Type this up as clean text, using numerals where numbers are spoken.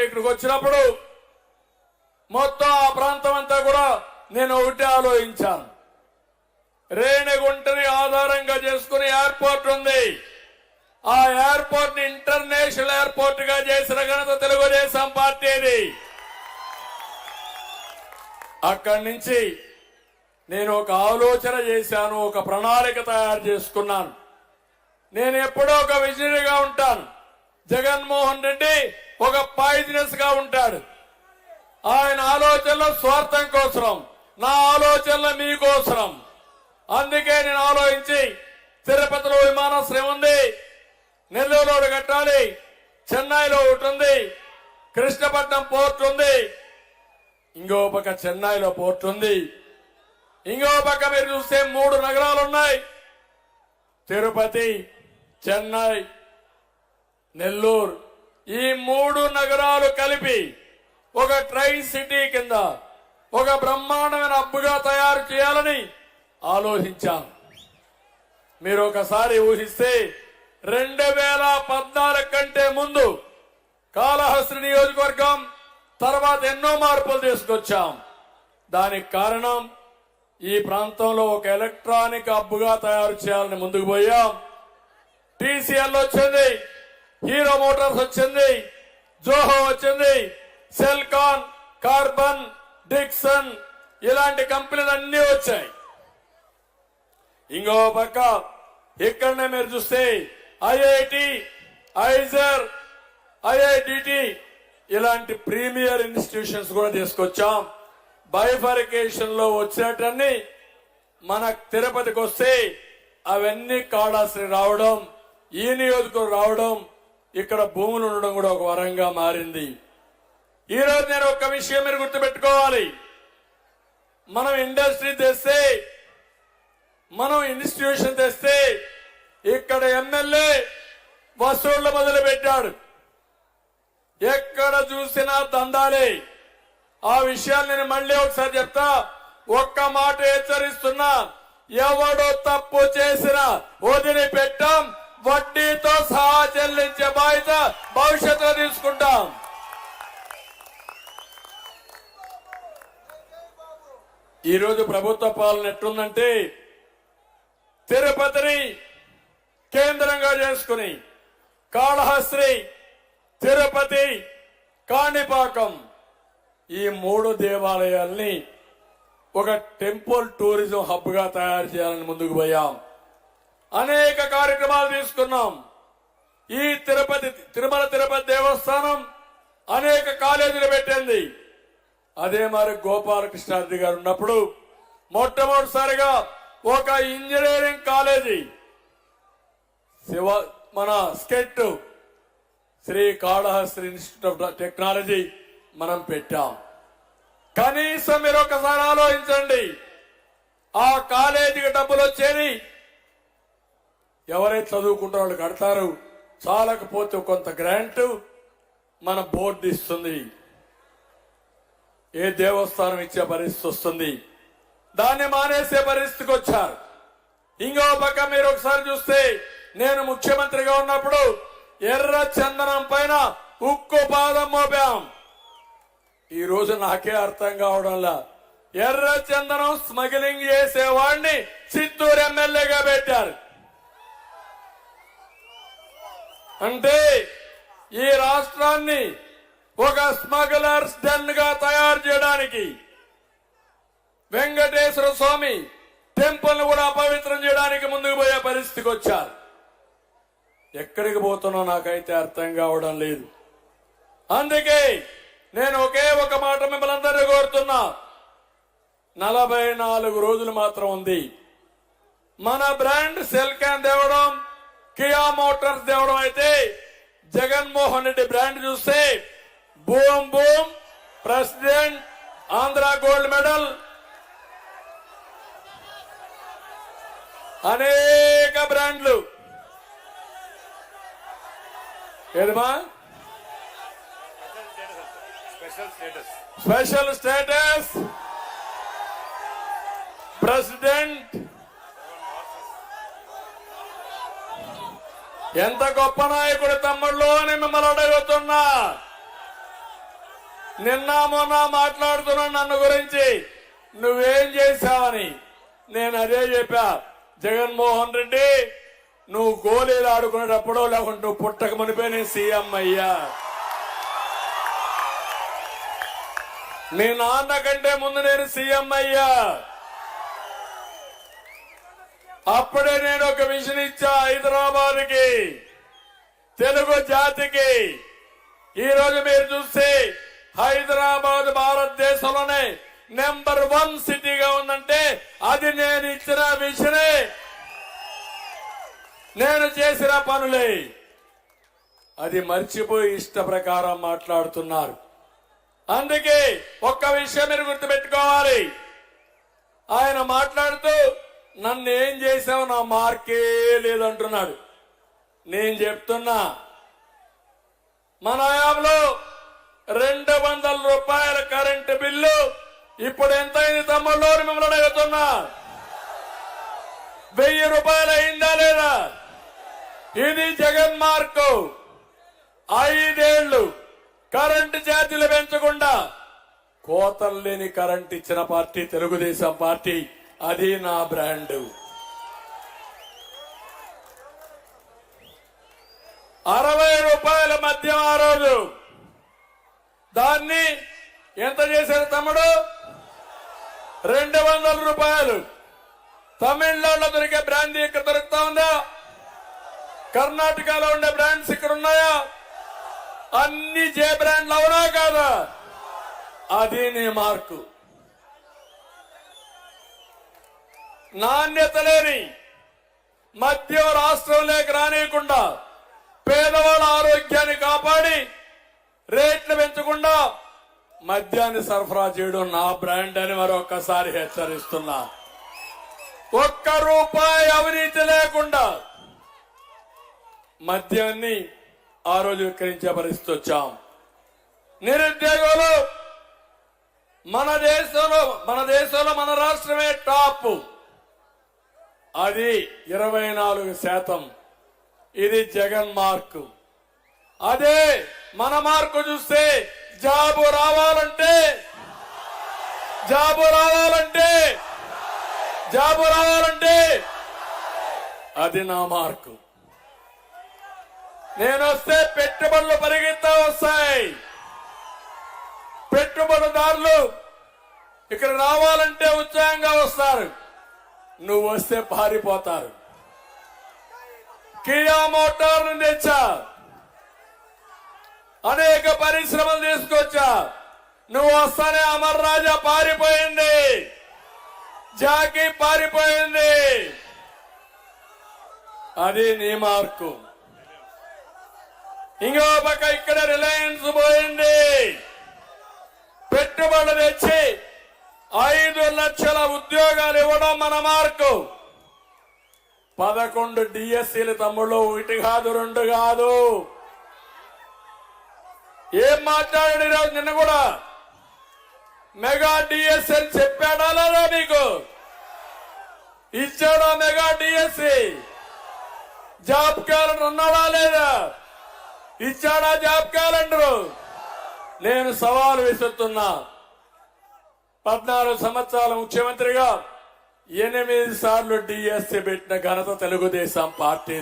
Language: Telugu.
ఇక్కడికి వచ్చినప్పుడు మొత్తం ఆ ప్రాంతం అంతా కూడా నేను ఒకటి ఆలోచించాను. రేణిగుంటని ఆధారంగా చేసుకుని ఎయిర్పోర్ట్ ఉంది. ఆ ఎయిర్పోర్ట్ ని ఇంటర్నేషనల్ ఎయిర్పోర్ట్ గా చేసిన ఘనత తెలుగుదేశం పార్టీది. అక్కడి నుంచి నేను ఒక ఆలోచన చేశాను, ఒక ప్రణాళిక తయారు చేసుకున్నాను. నేను ఎప్పుడో ఒక విజనరీగా ఉంటాను. జగన్మోహన్ రెడ్డి ఒక పాయిజనస్ గా ఉంటాడు. ఆయన ఆలోచనలు స్వార్థం కోసం, నా ఆలోచనలు మీకోసం. అందుకే నేను ఆలోచించి తిరుపతిలో విమానాశ్రయం ఉంది, నెల్లూరులో కట్టాలి, చెన్నైలో ఒకటి ఉంది, కృష్ణపట్నం పోర్ట్ ఉంది, ఇంకో పక్క చెన్నైలో పోర్ట్ ఉంది, ఇంకో పక్క మీరు చూస్తే 3 నగరాలు ఉన్నాయి, తిరుపతి, చెన్నై, నెల్లూరు. ఈ 3 నగరాలు కలిపి ఒక ట్రై సిటీ కింద ఒక బ్రహ్మాండమైన హబ్గా తయారు చేయాలని ఆలోచించాను. మీరు ఒకసారి ఊహిస్తే 2014 కంటే ముందు కాళహస్తి నియోజకవర్గం తర్వాత ఎన్నో మార్పులు తీసుకొచ్చాం. దానికి కారణం ఈ ప్రాంతంలో ఒక ఎలక్ట్రానిక్ హబ్గా తయారు చేయాలని ముందుకు పోయాం. టీసీఎల్ వచ్చింది, హీరో మోటార్స్ వచ్చింది, జోహో వచ్చింది, సెల్కాన్, కార్బన్, డిక్సన్ ఇలాంటి కంపెనీలు అన్ని వచ్చాయి. ఇంకో పక్క ఇక్కడనే మీరు చూస్తే ఐఐటి, ఐజర్, ఐఐటిటి ఇలాంటి ప్రీమియర్ ఇన్స్టిట్యూషన్స్ కూడా తీసుకొచ్చాం. బైఫర్కేషన్ లో వచ్చినట్టన్ని మన తిరుపతికి వస్తే అవన్నీ కాళహస్తి రావడం, ఈ నియోజకవర్గం రావడం, ఇక్కడ భూములు ఉండడం కూడా ఒక వరంగా మారింది. ఈ రోజు నేను ఒక విషయం మీరు గుర్తుపెట్టుకోవాలి. మనం ఇండస్ట్రీ తెస్తే, మనం ఇన్స్టిట్యూషన్ తెస్తే ఇక్కడ ఎమ్మెల్యే వసూళ్లు మొదలు పెట్టాడు. ఎక్కడ చూసినా దందాలే. ఆ విషయాలు నేను మళ్ళీ ఒకసారి చెప్తా. ఒక్క మాట హెచ్చరిస్తున్నా, ఎవడో తప్పు చేసినా వదిలిపెట్టాం, వడ్డీతో సహా చెల్లించే బాధ్యత భవిష్యత్తులో తీసుకుంటాం. ఈరోజు ప్రభుత్వ పాలన ఎట్లుందంటే తిరుపతిని కేంద్రంగా చేసుకుని కాళహస్తి, తిరుపతి, కాణిపాకం ఈ 3 దేవాలయాల్ని ఒక టెంపుల్ టూరిజం హబ్ గా తయారు చేయాలని ముందుకు పోయాం. అనేక కార్యక్రమాలు తీసుకున్నాం. ఈ తిరుమల తిరుపతి దేవస్థానం అనేక కాలేజీలు పెట్టింది. అదే మరి గోపాలకృష్ణారెడ్డి గారు ఉన్నప్పుడు మొట్టమొదటిసారిగా ఒక ఇంజనీరింగ్ కాలేజీ మన SKIT Sri Kalahasti institute of technology మనం పెట్టాం. కనీసం మీరు ఒకసారి ఆలోచించండి. ఆ కాలేజీకి డబ్బులు వచ్చేది ఎవరైతే చదువుకుంటారో వాళ్ళు కడతారు, చాలకపోతే కొంత గ్రాంట్ మన బోర్డు ఇస్తుంది, ఏ దేవస్థానం ఇచ్చే పరిస్థితి వస్తుంది. దాన్ని మానేసే పరిస్థితికి వచ్చారు. ఇంకో పక్క మీరు ఒకసారి చూస్తే నేను ముఖ్యమంత్రిగా ఉన్నప్పుడు ఎర్ర చందనం పైన ఉక్కు పాదం మోపాం. ఈ రోజు నాకే అర్థం కావడంలా, ఎర్ర చందనం స్మగ్లింగ్ చేసేవాడిని చిత్తూరు ఎమ్మెల్యేగా పెట్టారు. అంటే ఈ రాష్ట్రాన్ని ఒక స్మగ్లర్స్ డెన్ గా తయారు చేయడానికి వెంకటేశ్వర స్వామి టెంపుల్ కూడా అపవిత్రం చేయడానికి ముందుకు పోయే పరిస్థితికి వచ్చారు. ఎక్కడికి పోతున్నా నాకైతే అర్థం కావడం లేదు. అందుకే నేను ఒకే ఒక మాట మిమ్మల్ని అందరినీ కోరుతున్నా, 44 రోజులు మాత్రం ఉంది. మన బ్రాండ్ సెల్కాన్ తేవడం, కియా మోటార్స్ తేవడం అయితే జగన్మోహన్ రెడ్డి బ్రాండ్ చూస్తే boom boom, president, Andhra gold medal అనేక బ్రాండ్లు. ఏదమ్మా స్పెషల్ స్టేటస్, ప్రెసిడెంట్, ఎంత గొప్ప నాయకుడు తమ్ముళ్ళు అని మిమ్మల్ని అడుగుతున్నా. నిన్న మొన్న మాట్లాడుతున్నాను నన్ను గురించి నువ్వేం చేశావని. నేను అదే చెప్పా, జగన్మోహన్ రెడ్డి నువ్వు గోళీలు ఆడుకునేటప్పుడు లేకుంటే నువ్వు పుట్టక మునిపే నేను సీఎం అయ్యా. మీ నాన్న కంటే ముందు నేను సీఎం అయ్యా. అప్పుడే నేను ఒక విజన్ ఇచ్చా హైదరాబాద్కి, తెలుగు జాతికి. ఈ రోజు మీరు చూస్తే హైదరాబాద్ భారతదేశంలోనే నెంబర్ 1 సిటీగా ఉందంటే అది నేను ఇచ్చిన విజనే, నేను చేసిన పనులే. అది మర్చిపోయి ఇష్ట ప్రకారం మాట్లాడుతున్నారు. అందుకే ఒక్క విషయం మీరు గుర్తుపెట్టుకోవాలి. ఆయన మాట్లాడుతూ నన్ను ఏం చేశావు, నా మార్కే లేదంటున్నాడు. నేను చెప్తున్నా, మన హయాంలో 200 రూపాయల కరెంటు బిల్లు ఇప్పుడు ఎంతైంది తమ్ముళ్ళు? మిమ్మల్ని అడుగుతున్నా, 1000 రూపాయలు అయిందా లేదా? ఇది జగన్ మార్కు. 5 ఏళ్లు కరెంటు ఛార్జీలు పెంచకుండా కోతలు లేని కరెంట్ ఇచ్చిన పార్టీ తెలుగుదేశం పార్టీ. అది నా బ్రాండ్. 60 రూపాయల మద్యం ఆ రోజు, దాన్ని ఎంత చేశారు తమ్ముడు? 200 రూపాయలు. తమిళనాడులో దొరికే బ్రాండ్ ఇక్కడ దొరుకుతా ఉందా? కర్ణాటకలో ఉండే బ్రాండ్స్ ఇక్కడ ఉన్నాయా? అన్ని జే బ్రాండ్లు అవునా కాదా? అది నీ మార్కు. నాణ్యత లేని మద్యం రాష్ట్రంలోకి రానియకుండా, పేదవాళ్ళ ఆరోగ్యాన్ని కాపాడి రేట్లు పెంచకుండా మద్యాన్ని సరఫరా చేయడం నా బ్రాండ్ అని మరొకసారి హెచ్చరిస్తున్నా. 1 రూపాయి అవినీతి లేకుండా మద్యాన్ని ఆ రోజు విక్రయించే పరిస్థితి వచ్చాం. నిరుద్యోగులు మన దేశంలో మన రాష్ట్రమే టాప్. అది 24%. ఇది జగన్ మార్కు. అదే మన మార్కు చూస్తే జాబు రావాలంటే అది నా మార్కు. నేను వస్తే పెట్టుబడులు పరిగెత్తా వస్తాయి. పెట్టుబడిదారులు ఇక్కడ రావాలంటే ఉత్సాహంగా వస్తారు. నువ్వు వస్తే పారిపోతారు. కియా మోటార్ తెచ్చా, అనేక పరిశ్రమలు తీసుకొచ్చా. నువ్వు వస్తానే అమర్ రాజా పారిపోయింది, జాకీ పారిపోయింది. అది నీ మార్కు. ఇంకో పక్క ఇక్కడ రిలయన్స్ పోయింది. పెట్టుబడులు తెచ్చి 5 లక్షల ఉద్యోగాలు ఇవ్వడం మన మార్కు. 11 డిఎస్సీలు తమ్ముళ్ళు, 1 కాదు 2 కాదు. ఏం మాట్లాడాడు ఈరోజు? నిన్న కూడా మెగా డిఎస్సీ చెప్పాడా లేదా? మీకు ఇచ్చాడా మెగా డిఎస్సీ? జాబ్ క్యాలెండర్ ఉన్నాడా లేదా? ఇచ్చాడా జాబ్ క్యాలెండర్? నేను సవాలు విసురుతున్నా. 14 సంవత్సరాల ముఖ్యమంత్రిగా 8 సార్లు డిఎస్సీ పెట్టిన ఘనత తెలుగుదేశం పార్టీ.